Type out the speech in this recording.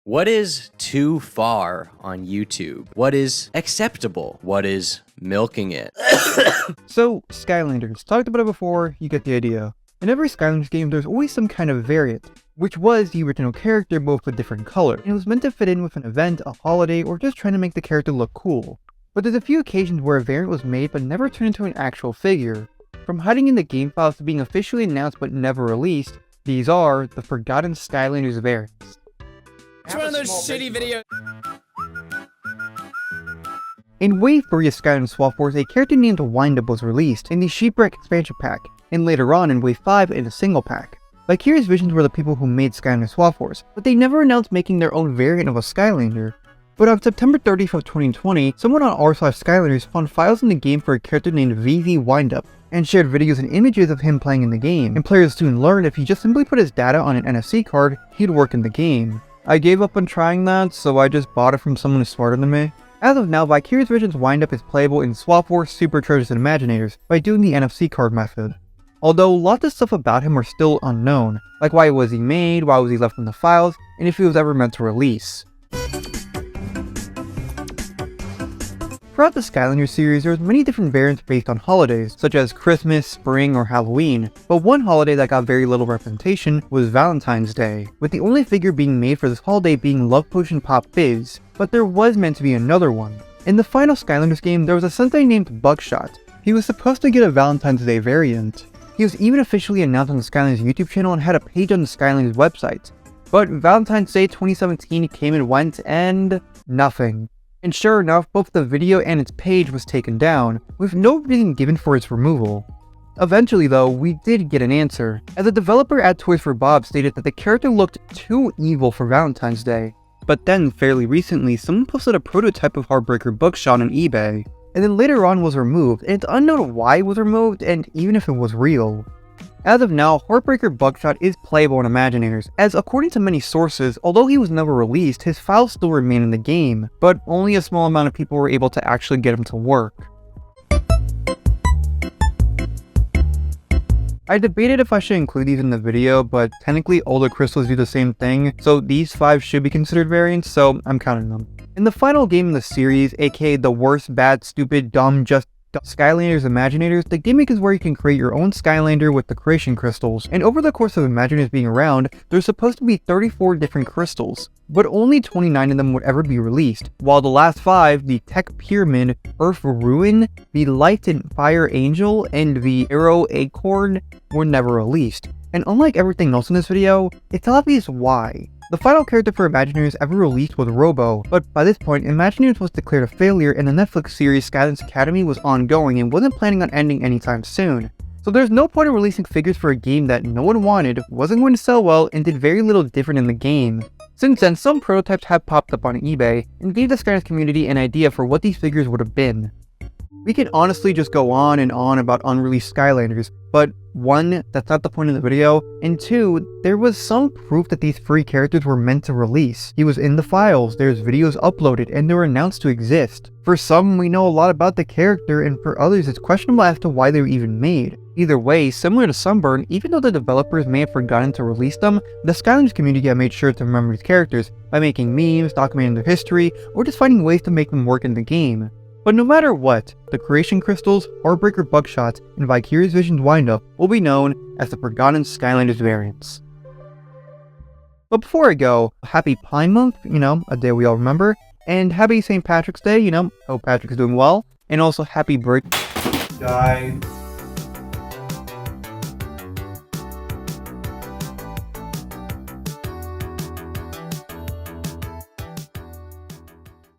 What is too far on YouTube? What is acceptable? What is milking it? So, Skylanders. Talked about it before, you get the idea. In every Skylanders game, there's always some kind of variant, which was the original character but with a different color, and it was meant to fit in with an event, a holiday, or just trying to make the character look cool. But there's a few occasions where a variant was made but never turned into an actual figure. From hiding in the game files to being officially announced but never released, these are the forgotten Skylanders Variants. It's one of those shitty videos. In Wave 3 of Skylanders Swap Wars, a character named Windup was released in the Sheepwreck expansion pack, and later on in Wave 5 in a single pack. Vicarious Visions were the people who made Skylanders Swap Wars, but they never announced making their own variant of a Skylander. But on September 30th of 2020, someone on r/Skylanders found files in the game for a character named VV Windup, and shared videos and images of him playing in the game, and players soon learned if he just simply put his data on an NFC card, he'd work in the game. I gave up on trying that, so I just bought it from someone who's smarter than me. As of now, Vicarious Visions Windup is playable in Swap Wars, Super Treasures, and Imaginators by doing the NFC card method. Although lots of stuff about him are still unknown, like why was he made, why was he left in the files, and if he was ever meant to release. Throughout the Skylanders series, there was many different variants based on holidays, such as Christmas, Spring, or Halloween, but one holiday that got very little representation was Valentine's Day, with the only figure being made for this holiday being Love Potion Pop Fizz, but there was meant to be another one. In the final Skylanders game, there was a sensei named Buckshot. He was supposed to get a Valentine's Day variant. He was even officially announced on the Skylanders YouTube channel and had a page on the Skylanders website. But Valentine's Day 2017 came and went, and nothing. And sure enough, both the video and its page was taken down, with no reason given for its removal. Eventually though, we did get an answer, as a developer at Toys for Bob stated that the character looked too evil for Valentine's Day. But then, fairly recently, someone posted a prototype of Heartbreaker Buckshot on eBay, and then later on was removed, and it's unknown why it was removed, and even if it was real. As of now, Heartbreaker Buckshot is playable in Imaginators, as according to many sources, although he was never released, his files still remain in the game, but only a small amount of people were able to actually get him to work. I debated if I should include these in the video, but technically all the crystals do the same thing, so these 5 should be considered variants, so I'm counting them. In the final game in the series, aka the worst, bad, stupid, dumb, just Skylanders Imaginators, the gimmick is where you can create your own Skylander with the creation crystals, and over the course of Imaginators being around, there's supposed to be 34 different crystals, but only 29 of them would ever be released, while the last 5, the Tech Pyramid, Earth Ruin, the Light and Fire Angel, and the Arrow Acorn, were never released. And unlike everything else in this video, it's obvious why. The final character for Imaginators ever released was Robo, but by this point, Imaginators was declared a failure and the Netflix series Skylanders Academy was ongoing and wasn't planning on ending anytime soon. So there's no point in releasing figures for a game that no one wanted, wasn't going to sell well, and did very little different in the game. Since then, some prototypes have popped up on eBay, and gave the Skylanders community an idea for what these figures would have been. We can honestly just go on and on about unreleased Skylanders, but 1, that's not the point of the video, and 2, there was some proof that these free characters were meant to release. He was in the files, there's videos uploaded, and they were announced to exist. For some, we know a lot about the character, and for others, it's questionable as to why they were even made. Either way, similar to Sunburn, even though the developers may have forgotten to release them, the Skylanders community have made sure to remember these characters by making memes, documenting their history, or just finding ways to make them work in the game. But no matter what, the Creation Crystals, Heartbreaker Buckshot, and Vicarious Visions Windup will be known as the forgotten Skylanders Variants. But before I go, happy Pine Month, a day we all remember, and happy St. Patrick's Day, hope Patrick is doing well, and also happy birthday. Die.